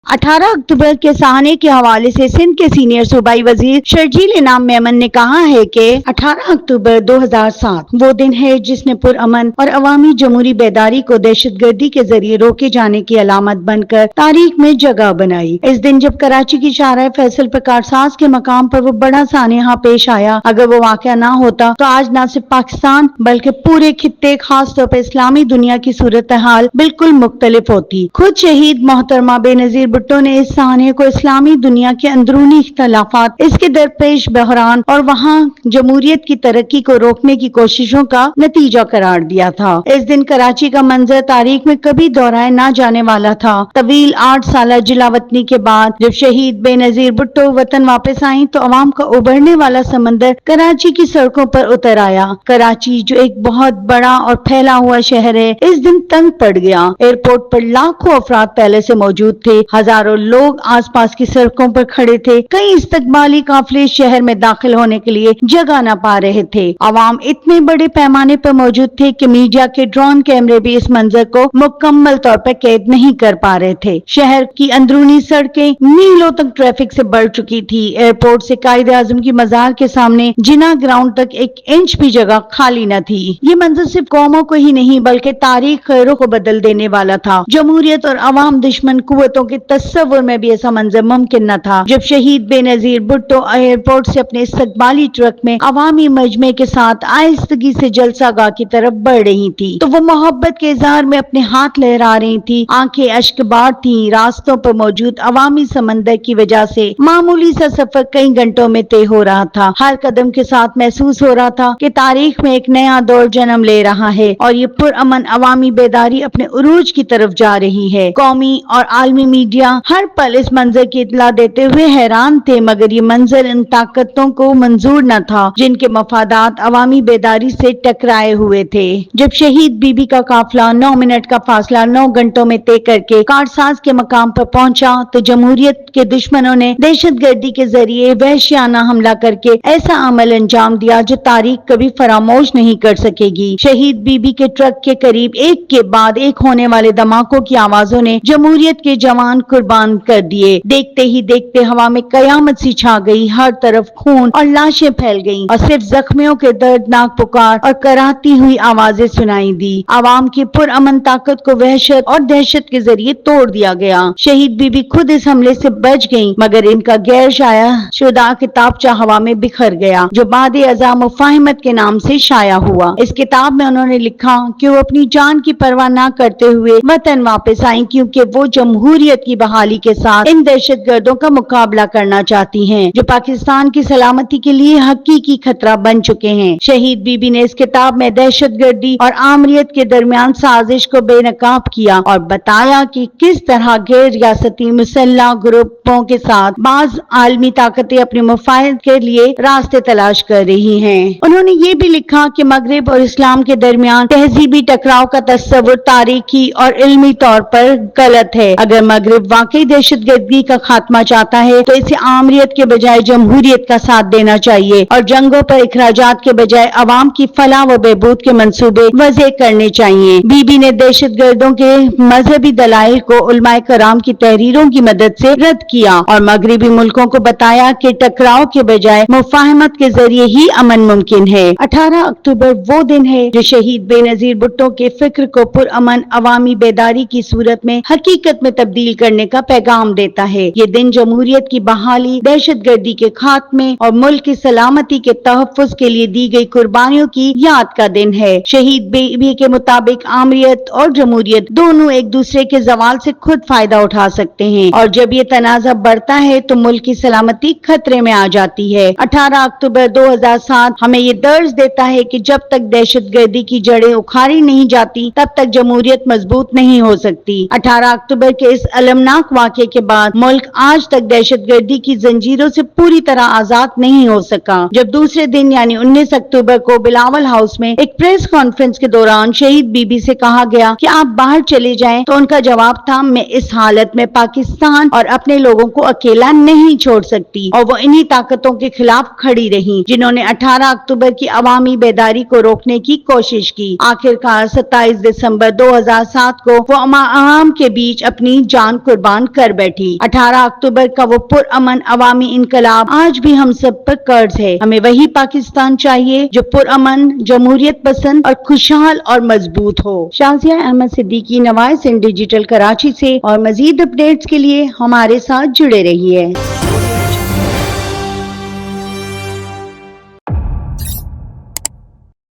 18 अक्टूबर के सहाने के हवाले से सिंध के सीनियर सूबाई वजीर शर्जील इनाम मेमन ने कहा है कि 18 अक्टूबर 2007 वो दिन है जिसने पुरअमन और अवामी जमहूरी बेदारी को दहशतगर्दी के जरिए रोके जाने की अलामत बनकर तारीख में जगह बनाई। इस दिन जब कराची की शाहराह फैसल पर कारसाज के मकाम पर वो बड़ा सानेहा पेश आया, अगर वो वाक़या ना होता तो आज न सिर्फ पाकिस्तान बल्कि पूरे खित्ते खास तौर पर इस्लामी दुनिया की सूरत हाल बिल्कुल मुख्तलिफ होती। खुद शहीद मोहतरमा बेनजीर भुट्टो ने इस साने को इस्लामी दुनिया के अंदरूनी इख्तलाफात, इसके दरपेश बहरान और वहाँ जमहूरियत की तरक्की को रोकने की कोशिशों का नतीजा करार दिया था। इस दिन कराची का मंजर तारीख में कभी दोहराया ना जाने वाला था। तवील 8 साल जिलावतनी के बाद जब शहीद बेनजीर भुट्टो वतन वापस आई तो अवाम का उभरने वाला समंदर कराची की सड़कों पर उतर आया। कराची जो एक बहुत बड़ा और फैला हुआ शहर है, इस दिन तंग पड़ गया। एयरपोर्ट पर लाखों अफराद पहले से मौजूद थे, हजारों लोग आसपास की सड़कों पर खड़े थे। कई इस्तकबाली काफिले शहर में दाखिल होने के लिए जगह न पा रहे थे। अवाम इतने बड़े पैमाने पर मौजूद थे कि मीडिया के ड्रोन कैमरे भी इस मंजर को मुकम्मल तौर पर कैद नहीं कर पा रहे थे। शहर की अंदरूनी सड़कें मीलों तक ट्रैफिक से बढ़ चुकी थी। एयरपोर्ट से कायदे आजम की मजार के सामने जिना ग्राउंड तक 1 इंच भी जगह खाली न थी। ये मंजर सिर्फ कौमों को ही नहीं बल्कि तारीख खैरों को बदल देने वाला था। जमहूरियत और अवाम दुश्मन कुव्वतों के तस्वुर में भी ऐसा मंजर मुमकिन न था। जब शहीद बेनजीर भुट्टो एयरपोर्ट से अपने इस्तकबाली ट्रक में अवामी मजमे के साथ आहिस्तगी से जलसागाह की तरफ बढ़ रही थी तो वो मोहब्बत के इजहार में अपने हाथ लहरा रही थी। आंखें अश्कबार थी। रास्तों पर मौजूद अवामी समंदर की वजह से मामूली सा सफर कई घंटों में तय हो रहा था। हर कदम के साथ महसूस हो रहा था कि तारीख में एक नया दौर जन्म ले रहा है और ये पुरअमन अवामी बेदारी अपने उरूज की तरफ जा रही है। कौमी और आलमी मीडिया हर पल इस मंजर की इत्तला देते हुए हैरान थे, मगर ये मंजर इन ताकतों को मंजूर न था जिनके मफादात अवामी बेदारी से टकराए हुए थे। जब शहीद बीबी का काफिला 9 मिनट का फासला 9 घंटों में तय करके कारसाज के मकाम पर पहुंचा तो जमहूरियत के दुश्मनों ने दहशतगर्दी के जरिए वहशियाना हमला करके ऐसा अमल अंजाम दिया जो तारीख कभी फरामोश नहीं कर सकेगी। शहीद बीबी के ट्रक के करीब एक के बाद एक होने वाले धमाकों की आवाजों ने जमहूरियत के जवान कुर्बान कर दिए। देखते ही देखते हवा में कयामत सी छा गई। हर तरफ खून और लाशें फैल गईं और सिर्फ जख्मियों के दर्दनाक पुकार और कराहती हुई आवाजें सुनाई दी। आवाम की पुरअमन ताकत को वहशत और दहशत के जरिए तोड़ दिया गया। शहीद बीबी खुद इस हमले से बच गईं, मगर इनका गैर शाया शुदा किताबचा हवा में बिखर गया जो बादे अज़ा मुफाहिमत के नाम से शाया हुआ। इस किताब में उन्होंने लिखा कि वो अपनी जान की परवाह न करते हुए वतन वापस आई क्योंकि वो जमहूरियत की बहाली के साथ इन दहशतगर्दों का मुकाबला करना चाहती हैं जो पाकिस्तान की सलामती के लिए हकीकी खतरा बन चुके हैं। शहीद बीबी ने इस किताब में दहशतगर्दी और आमरीत के दरमियान साजिश को बेनकाब किया और बताया कि किस तरह गैर रियासती मुसल्लह ग्रुपों के साथ बाज आलमी ताकतें अपने मुफाद के लिए रास्ते तलाश कर रही हैं। उन्होंने ये भी लिखा कि मगरिब और इस्लाम के दरमियान तहजीबी टकराव का तस्वुर तारीखी और इल्मी तौर पर गलत है। अगर मगरिब वाकई दहशतगर्दी का खात्मा चाहता है तो इसे आमरीत के बजाय जमहूरियत का साथ देना चाहिए और जंगों पर इखराजात के बजाय अवाम की फलाह व बहबूद के मंसूबे वज़े करने चाहिए। बीबी ने दहशतगर्दों के मजहबी दलाइल को उलमाए कराम की तहरीरों की मदद से रद्द किया और मगरिबी मुल्कों को बताया कि टकराव के बजाय मुफाहमत के जरिए ही अमन मुमकिन है। 18 अक्टूबर वो दिन है जो शहीद बेनजीर भुट्टो के फिक्र को पुरअमन अवामी बेदारी की सूरत में हकीकत में तब्दील करने का पैगाम देता है। ये दिन जमहूरियत की बहाली, दहशतगर्दी के खात्मे और मुल्क की सलामती के तहफ़्फ़ुज़ के लिए दी गई कुर्बानियों की याद का दिन है। शहीद बीबी के मुताबिक आमरीत और जमहूरियत दोनों एक दूसरे के जवाल से खुद फायदा उठा सकते हैं और जब ये तनाज़ा बढ़ता है तो मुल्क की सलामती खतरे में आ जाती है। 18 अक्टूबर 2007 हमें ये दर्ज देता है कि जब तक दहशतगर्दी की जड़ें उखाड़ी नहीं जाती तब तक जमहूरियत मजबूत नहीं हो सकती। 18 अक्टूबर के इस अलमनाक वाक़े के बाद मुल्क आज तक दहशतगर्दी की जंजीरों से पूरी तरह आजाद नहीं हो सका। जब दूसरे दिन यानी 19 अक्टूबर को बिलावल हाउस में एक प्रेस कॉन्फ्रेंस के दौरान शहीद बीबी से कहा गया कि आप बाहर चले जाएं, तो उनका जवाब था, मैं इस हालत में पाकिस्तान और अपने लोगों को अकेला नहीं छोड़ सकती। और वो इन्हीं ताकतों के खिलाफ खड़ी रही जिन्होंने 18 अक्टूबर की अवामी बेदारी को रोकने की कोशिश की। आखिरकार 27 दिसंबर 2007 को वो आवाम के बीच अपनी जान कुर्बान قربان کر بیٹھی۔ 18 اکتوبر کا وہ پرامن عوامی انقلاب آج بھی ہم سب پر قرض ہے۔ ہمیں وہی پاکستان چاہیے جو پرامن، جمہوریت پسند اور خوشحال اور مضبوط ہو۔ شازیہ احمد صدیقی، نوائس ان ڈیجیٹل کراچی سے، اور مزید اپڈیٹس کے لیے ہمارے ساتھ جڑے رہیے۔